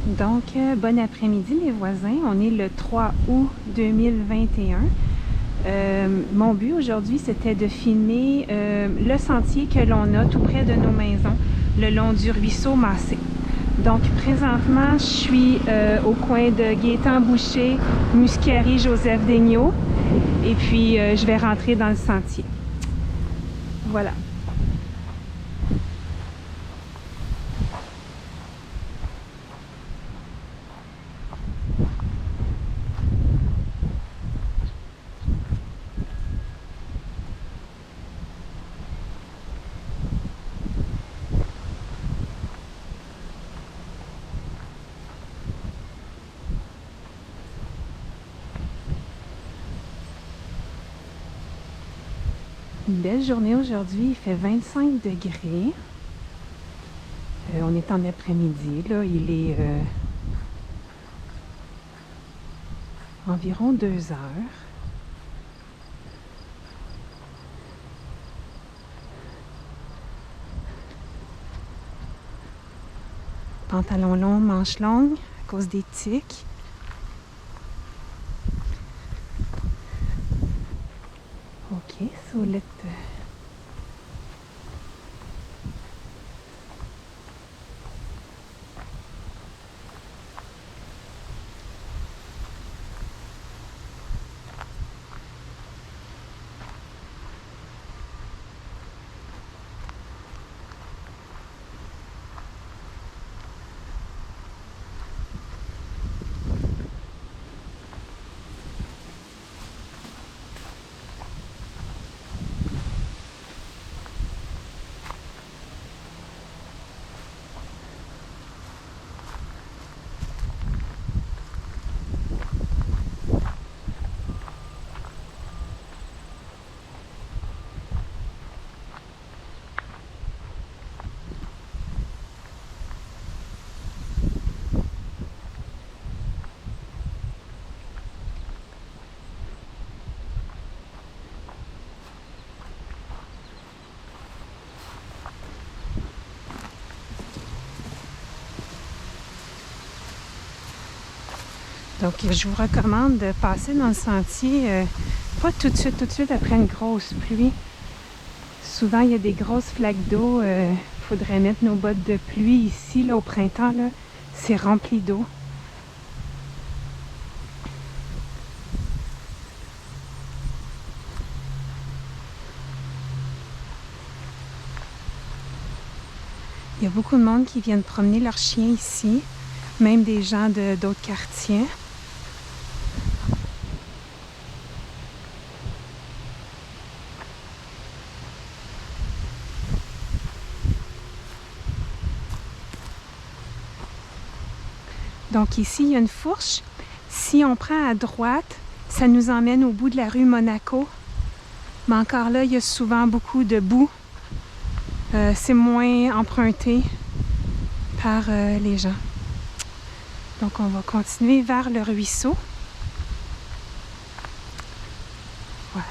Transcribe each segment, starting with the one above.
Donc, bon après-midi les voisins. On est le 3 août 2021. Mon but aujourd'hui, c'était de filmer le sentier que l'on a tout près de nos maisons, le long du ruisseau Massé. Donc, présentement, je suis au coin de Gaétan-Boucher, Muscari, Joseph-Daigneault. Et puis, je vais rentrer dans le sentier. Voilà. Une belle journée aujourd'hui, il fait 25 degrés. On est en après-midi, là, il est environ 2 heures. Pantalon long, manches longues, à cause des tiques. Ok, so let Donc, je vous recommande de passer dans le sentier, pas tout de suite après une grosse pluie. Souvent, il y a des grosses flaques d'eau. Faudrait mettre nos bottes de pluie ici, là, au printemps, là. C'est rempli d'eau. Il y a beaucoup de monde qui viennent promener leurs chiens ici, même des gens d'autres quartiers. Donc ici, il y a une fourche. Si on prend à droite, ça nous emmène au bout de la rue Monaco. Mais encore là, il y a souvent beaucoup de boue. C'est moins emprunté par les gens. Donc on va continuer vers le ruisseau. Voilà.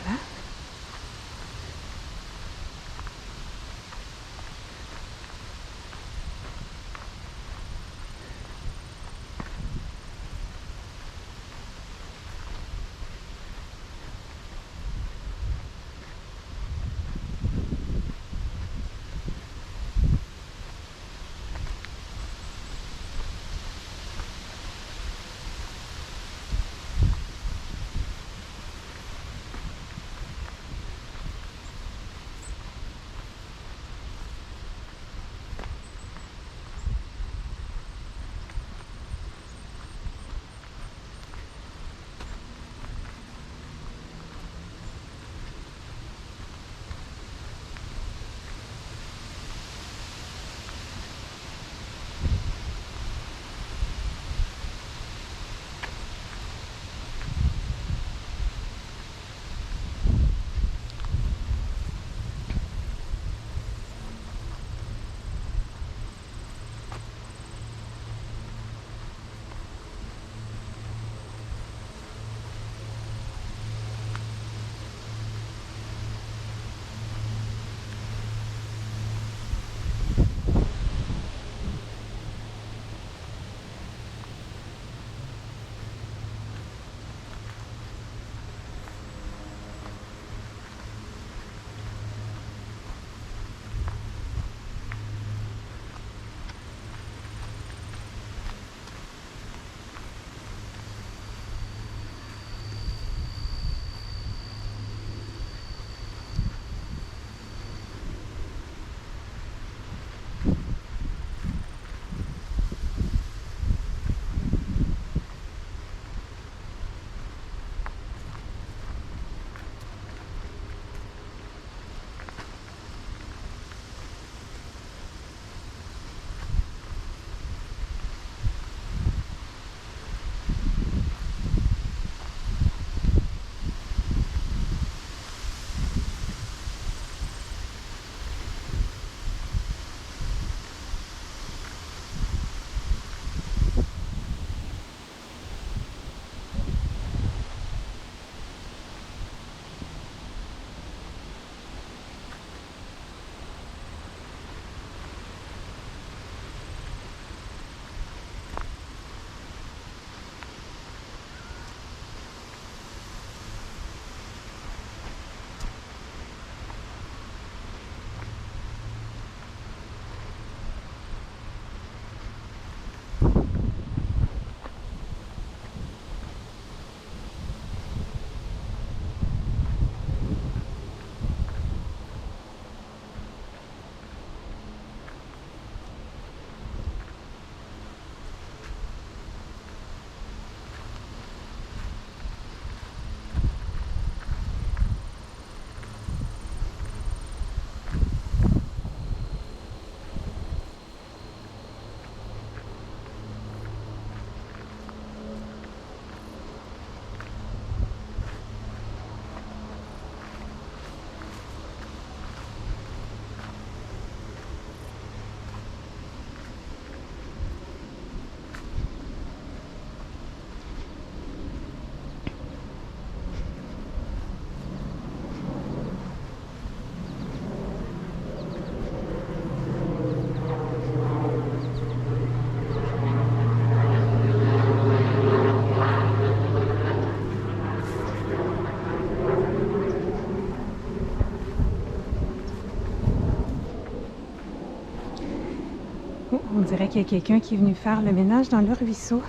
dirait qu'il y a quelqu'un qui est venu faire le ménage dans le ruisseau.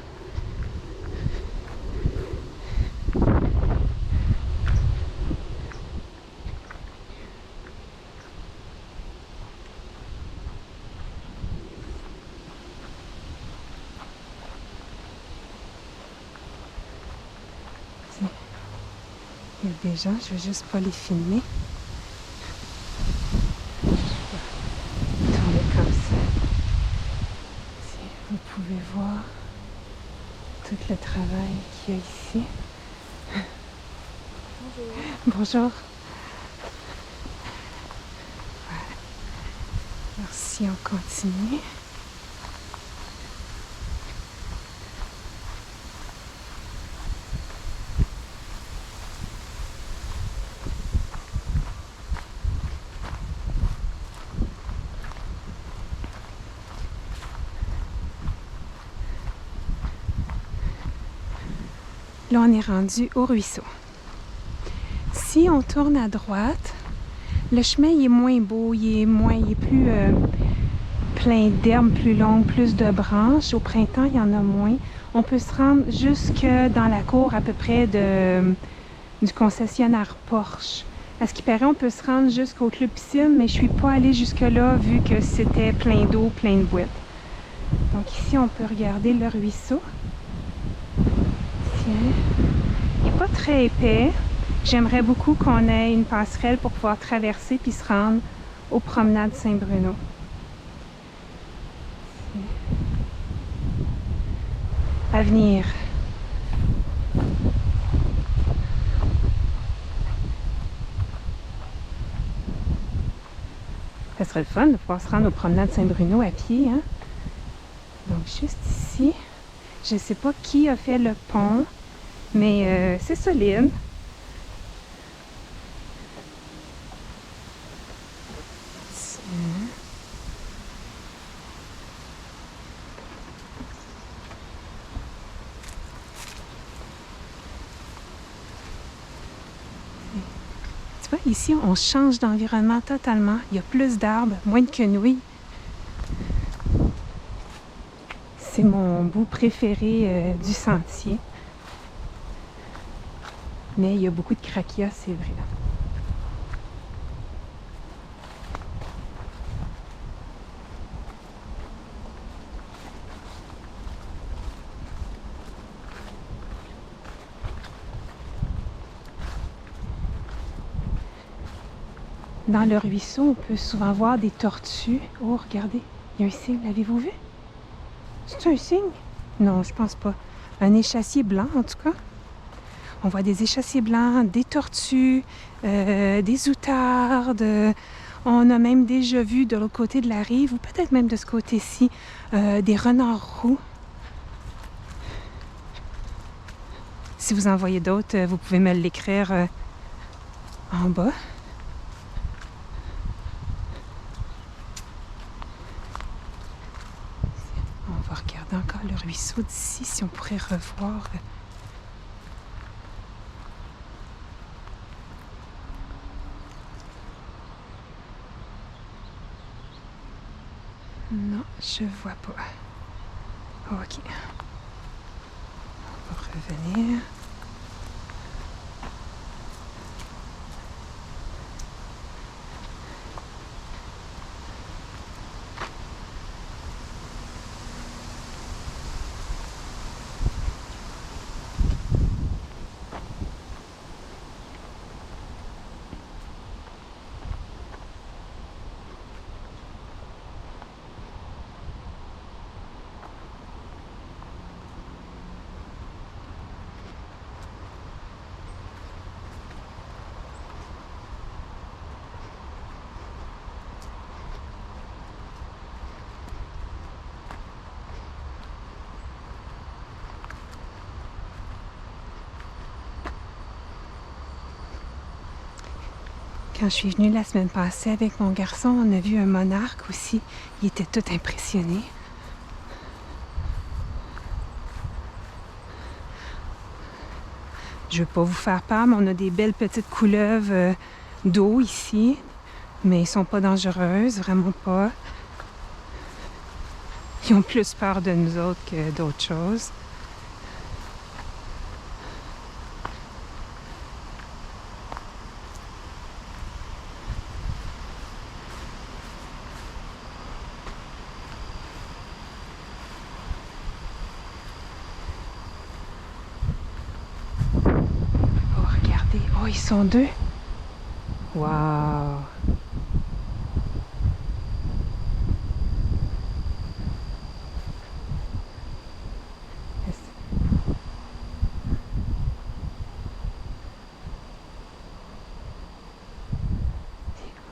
Il y a des gens, je ne veux juste pas les filmer. Tourner comme ça. Ici, vous pouvez voir tout le travail qu'il y a ici. Bonjour. Bonjour. Voilà. Alors si on continue. Là, on est rendu au ruisseau. Si on tourne à droite, le chemin il est moins beau, il est plus plein d'herbes plus longues, plus de branches. Au printemps, il y en a moins. On peut se rendre jusque dans la cour à peu près du concessionnaire Porsche. À ce qui paraît, on peut se rendre jusqu'au club piscine, mais je suis pas allée jusque-là vu que c'était plein d'eau, plein de boîtes. Donc ici, on peut regarder le ruisseau. Il n'est pas très épais. J'aimerais beaucoup qu'on ait une passerelle pour pouvoir traverser puis se rendre aux promenades Saint-Bruno. À venir. Ça serait le fun de pouvoir se rendre aux promenades Saint-Bruno à pied, hein? Donc juste ici, je ne sais pas qui a fait le pont, mais c'est solide. Tu vois, ici, on change d'environnement totalement. Il y a plus d'arbres, moins de quenouilles. C'est mon bout préféré du sentier. Mais il y a beaucoup de craquias, c'est vrai. Dans le ruisseau, on peut souvent voir des tortues. Oh, regardez, il y a un signe, l'avez-vous vu? C'est un signe? Non, je pense pas. Un échassier blanc, en tout cas. On voit des échassiers blancs, des tortues, des outardes. On a même déjà vu de l'autre côté de la rive, ou peut-être même de ce côté-ci, des renards roux. Si vous en voyez d'autres, vous pouvez me l'écrire en bas. On va regarder encore le ruisseau d'ici, si on pourrait revoir. Non, je vois pas. Ok. On va revenir. Quand je suis venue la semaine passée avec mon garçon, on a vu un monarque aussi. Il était tout impressionné. Je ne veux pas vous faire peur, mais on a des belles petites couleuvres d'eau ici. Mais elles ne sont pas dangereuses, vraiment pas. Ils ont plus peur de nous autres que d'autres choses. Oh, regardez. Oh, ils sont deux. Wow!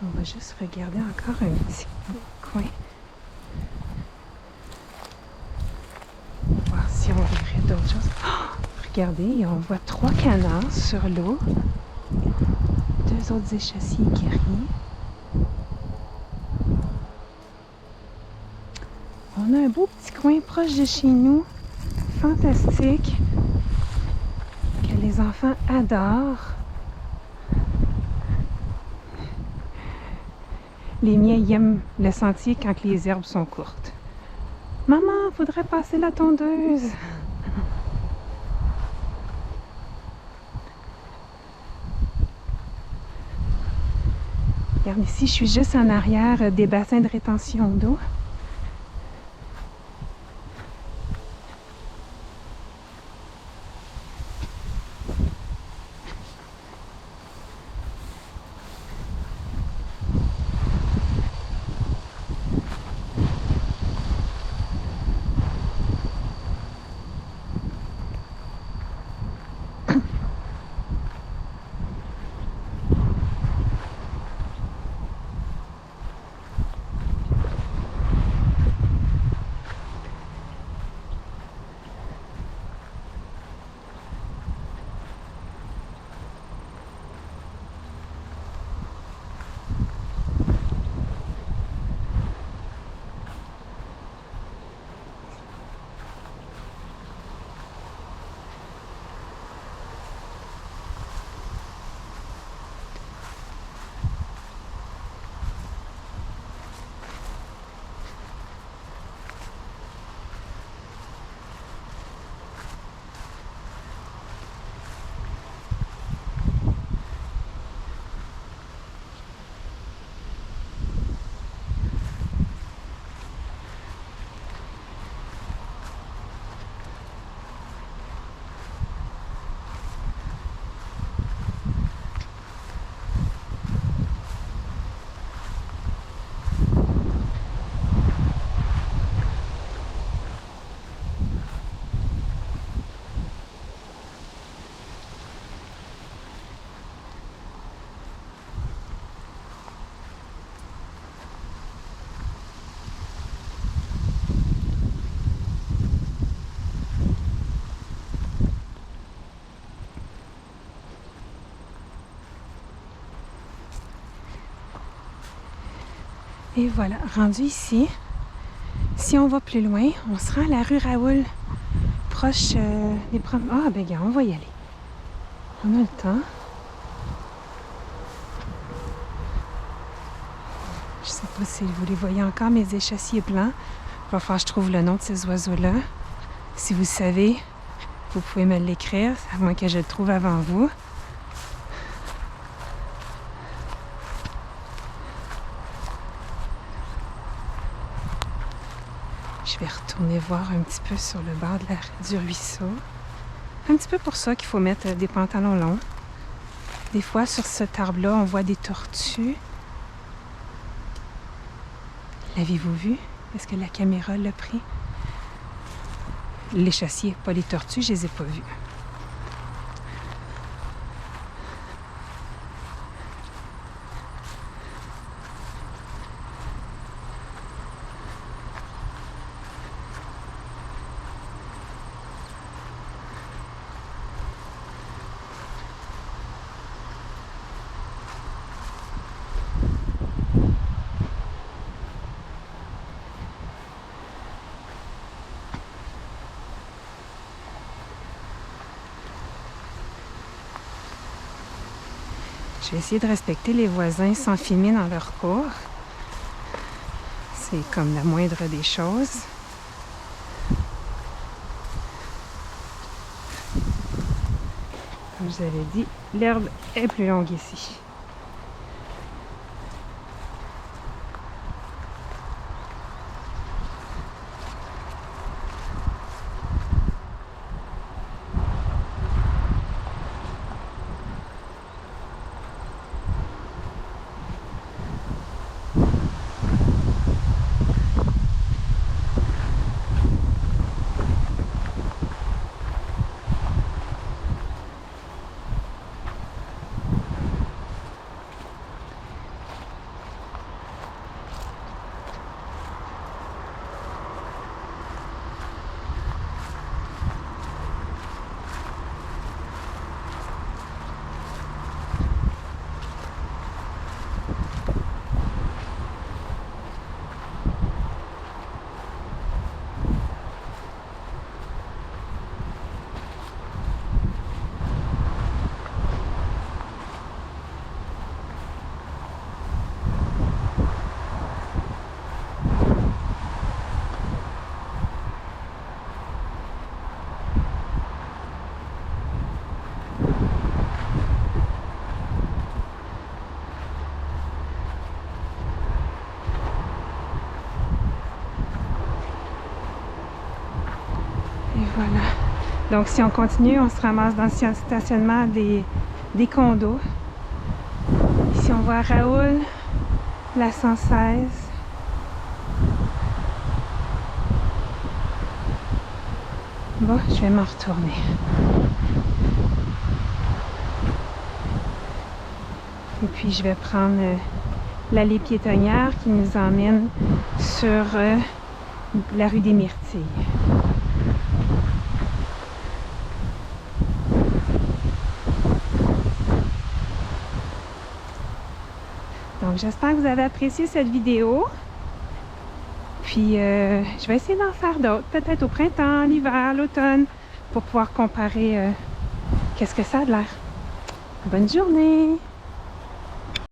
On va juste regarder encore un petit coin. Voir si on verrait d'autres choses. Oh, regardez, on voit 3 canards sur l'eau. 2 autres échassiers qui rient. On a un beau petit coin proche de chez nous. Fantastique. Que les enfants adorent. Les miens ils aiment le sentier quand les herbes sont courtes. Maman, faudrait passer la tondeuse. Regarde ici, je suis juste en arrière des bassins de rétention d'eau. Et voilà, rendu ici, si on va plus loin, on se rend à la rue Raoul, proche des promenades. Ah, ben gars, on va y aller. On a le temps. Je sais pas si vous les voyez encore, mes échassiers blancs. Il va falloir que je trouve le nom de ces oiseaux-là. Si vous savez, vous pouvez me l'écrire, à moins que je le trouve avant vous. Je vais retourner voir un petit peu sur le bord du ruisseau. Un petit peu pour ça qu'il faut mettre des pantalons longs. Des fois, sur cet arbre-là, on voit des tortues. L'avez-vous vu? Est-ce que la caméra l'a pris? L'échassier, pas les tortues, je les ai pas vues. Je vais essayer de respecter les voisins sans filmer dans leur cour. C'est comme la moindre des choses. Comme je vous avais dit, l'herbe est plus longue ici. Et voilà. Donc si on continue, on se ramasse dans le stationnement des condos. Ici on voit Raoul, la 116. Bon, je vais m'en retourner. Et puis je vais prendre l'allée piétonnière qui nous emmène sur la rue des Myrtilles. Donc j'espère que vous avez apprécié cette vidéo. Puis je vais essayer d'en faire d'autres, peut-être au printemps, l'hiver, l'automne, pour pouvoir comparer qu'est-ce que ça a de l'air. Bonne journée!